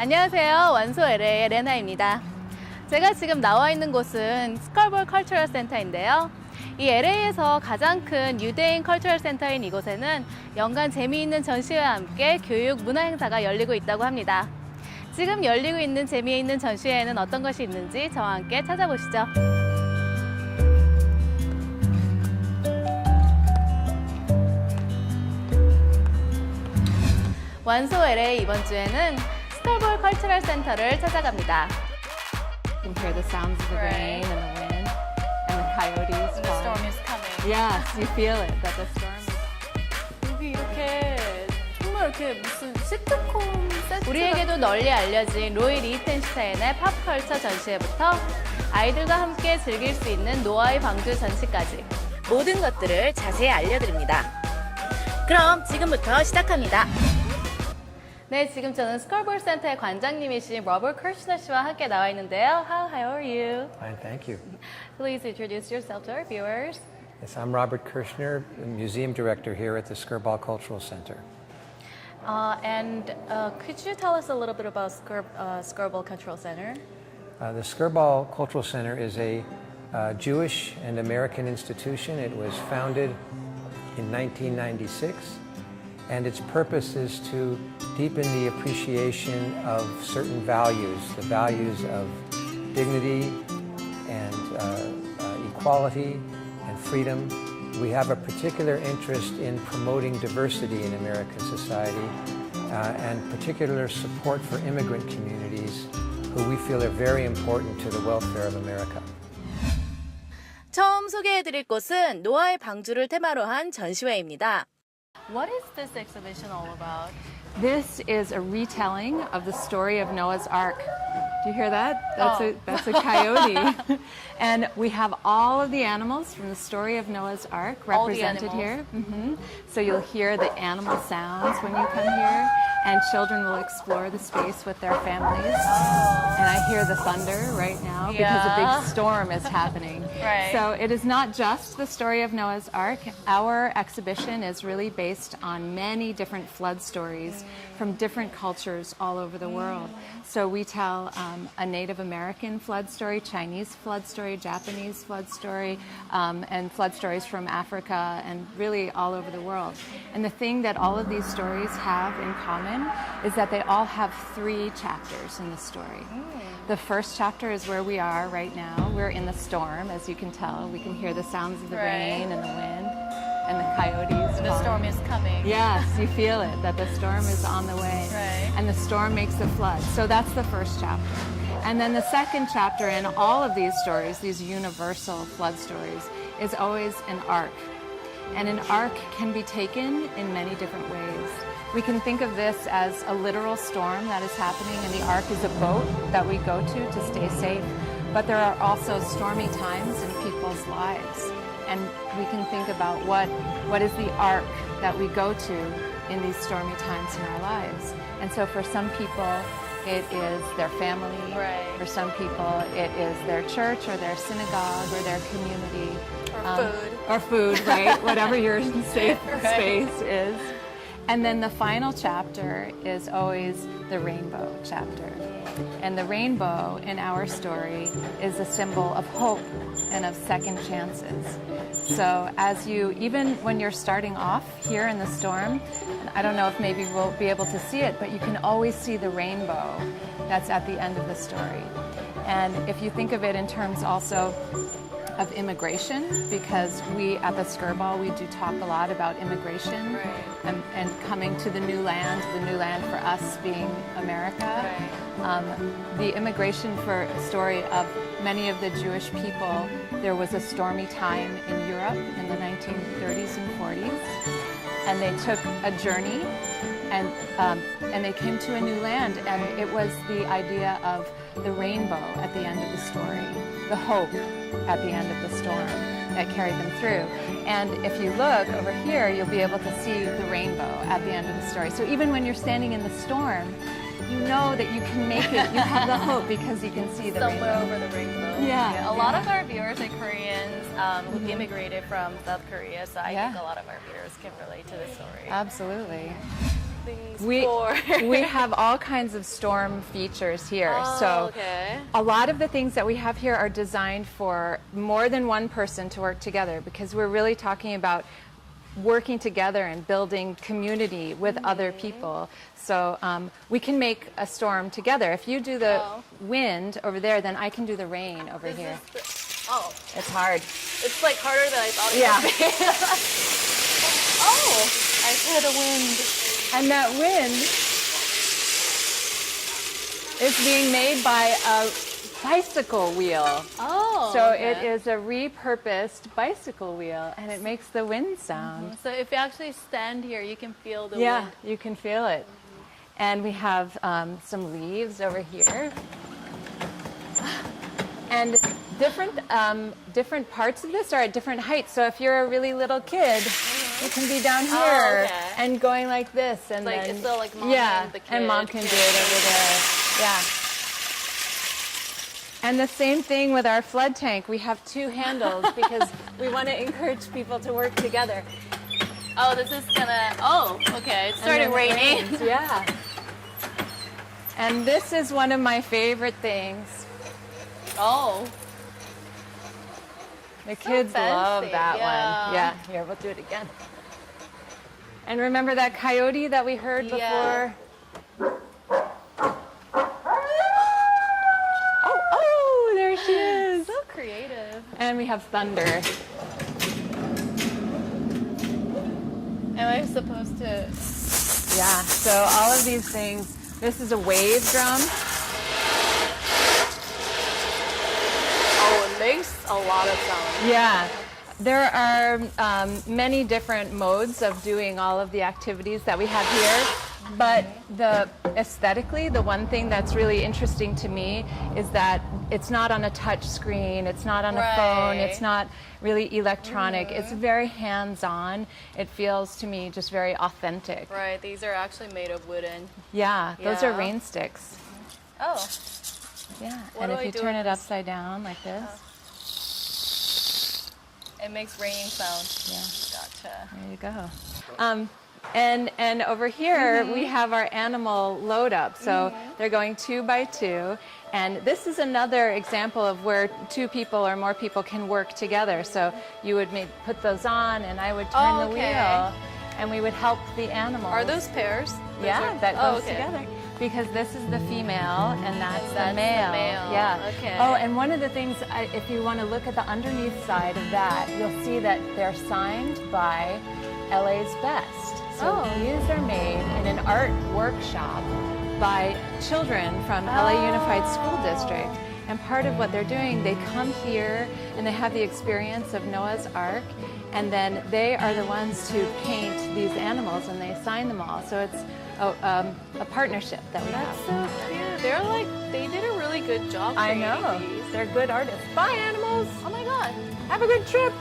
안녕하세요. 완소 LA의 레나입니다. 제가 지금 나와 있는 곳은 스컬볼 컬처럴 센터인데요. 이 LA에서 가장 큰 유대인 컬처럴 센터인 이곳에는 연간 재미있는 전시회와 함께 교육 문화 행사가 열리고 있다고 합니다. 지금 열리고 있는 재미있는 전시회에는 어떤 것이 있는지 저와 함께 찾아보시죠. 완소 LA 이번 주에는 스컬볼 컬처럴 센터를 찾아갑니다. You can hear the sounds of the rain and the wind and the coyotes. The storm is coming. Yes, you feel it, that the storm is. 여기 이렇게 정말 이렇게 무슨 시트콤 세트 우리에게도 널리 알려진 로이 리히텐슈타인의 팝컬처 전시회부터 아이들과 함께 즐길 수 있는 노아의 방주 전시까지 모든 것들을 자세히 알려드립니다. 그럼 지금부터 시작합니다. 네, 지금 저는 스컬볼 센터의 관장님이신 로버트 커시너 씨와 함께 나와 있는데요. How are you? Fine, thank you. Please introduce yourself to our viewers. Yes, I'm Robert Kirshner, the Museum Director here at the Skirball Cultural Center. Could you tell us a little bit about Skirball Cultural Center? The Skirball Cultural Center is a Jewish and American institution. It was founded in 1996, and its purpose is to deepen the appreciation of certain values, the values of dignity and equality and freedom. We have a particular interest in promoting diversity in American society and particular support for immigrant communities who we feel are very important to the welfare of America. 처음 소개해드릴 곳은 노아의 방주를 테마로 한 전시회입니다. What is this exhibition all about? This is a retelling of the story of Noah's Ark. Do you hear that? That's a coyote. And we have all of the animals from the story of Noah's Ark represented here. So you'll hear the animal sounds when you come here, and children will explore the space with their families. And I hear the thunder right now because a big storm is happening. Right. So it is not just the story of Noah's Ark. Our exhibition is really based on many different flood stories from different cultures all over the world. So we tell a Native American flood story, Chinese flood story, Japanese flood story, and flood stories from Africa and really all over the world. And the thing that all of these stories have in common is that they all have 3 chapters in the story. The first chapter is where we are right now. We're in the storm, as you can tell. We can hear the sounds of the rain and the wind and the coyotes. The storm is coming. Yes, you feel it, that the storm is on the way. Right. And the storm makes a flood. So that's the first chapter. And then the second chapter in all of these stories, these universal flood stories, is always an arc. And an arc can be taken in many different ways. We can think of this as a literal storm that is happening, and the ark is a boat that we go to stay safe. But there are also stormy times in people's lives. And we can think about what is the arc that we go to in these stormy times in our lives. And so for some people, it is their family. Right. For some people, it is their church or their synagogue or their community. Or food, right? Whatever your safe space is. And then the final chapter is always the rainbow chapter. And the rainbow in our story is a symbol of hope and of second chances. So as you, even when you're starting off here in the storm, I don't know if maybe we'll be able to see it, but you can always see the rainbow that's at the end of the story. And if you think of it in terms also of immigration, because we at the Skirball, we do talk a lot about immigration and coming to the new land for us being America. The immigration story of many of the Jewish people, there was a stormy time in Europe in the 1930s and 40s, and they took a journey and they came to a new land, and it was the idea of the rainbow at the end of the story, the hope at the end of the storm that carried them through. And if you look over here, you'll be able to see the rainbow at the end of the story. So even when you're standing in the storm, you know that you can make it. You have the hope because you can see the Somewhere rainbow. over the rainbow. Yeah. A lot of our viewers are Koreans who immigrated from South Korea, so I think a lot of our viewers can relate to the story. Absolutely. things We for? we have all kinds of storm features here. Oh, so okay. a lot of the things that we have here are designed for more than one person to work together, because we're really talking about working together and building community with other people. So we can make a storm together. If you do the wind over there, then I can do the rain over here. Oh, It's hard. it's like harder than I thought it Yeah. would be. Oh, I heard a wind. And that wind is being made by a bicycle wheel. Oh, So okay. it is a repurposed bicycle wheel, and it makes the wind sound. So if you actually stand here, you can feel the Yeah, wind. you can feel it. And we have some leaves over here. And different parts of this are at different heights. So if you're a really little kid, you can be down here okay. and going like this, and Like, then it's still like mom yeah, and the and mom kid. can do it over there. Yeah. And the same thing with our flood tank. We have two handles because we want to encourage people to work together. Oh, this is gonna. Oh, okay. It And started then it raining. rains, yeah. And this is one of my favorite things. Oh, The kids love fancy, that yeah. one. Yeah, here, we'll do it again. And remember that coyote that we heard Yeah. before? Oh, there she is. so creative. And we have thunder. Am I supposed to? Yeah, so all of these things. This is a wave drum. Oh, it makes a lot of sound. Yeah. There are many different modes of doing all of the activities that we have here, but aesthetically, the one thing that's really interesting to me is that it's not on a touch screen, it's not on a phone, Right. it's not really electronic. It's very hands-on. It feels to me just very authentic. Right. These are actually made of wooden. Yeah, those are Yeah. rain sticks. Oh. Yeah, What and do if I you do turn with it this? upside down like this, It makes raining sound. yeah. Gotcha. There you go. And over here we have our animal load up. So they're going 2 by 2. And this is another example of where 2 people or more people can work together. So you would maybe put those on and I would turn the okay. wheel and we would help the animals. Are those pairs? Those Yeah, are- that oh, goes okay. together. Because this is the female and that's, And the that's the male. male. Yeah. Okay. Oh, and one of the things, if you want to look at the underneath side of that, you'll see that they're signed by LA's Best. So these are made in an art workshop by children from LA Unified School District. And part of what they're doing, they come here and they have the experience of Noah's Ark, and then they are the ones to paint these animals and they sign them all. So it's a partnership that we That's have. so cute. They're like, they did a really good job. I creating know. these. They're good artists. Bye, animals. Oh my god. Have a good trip.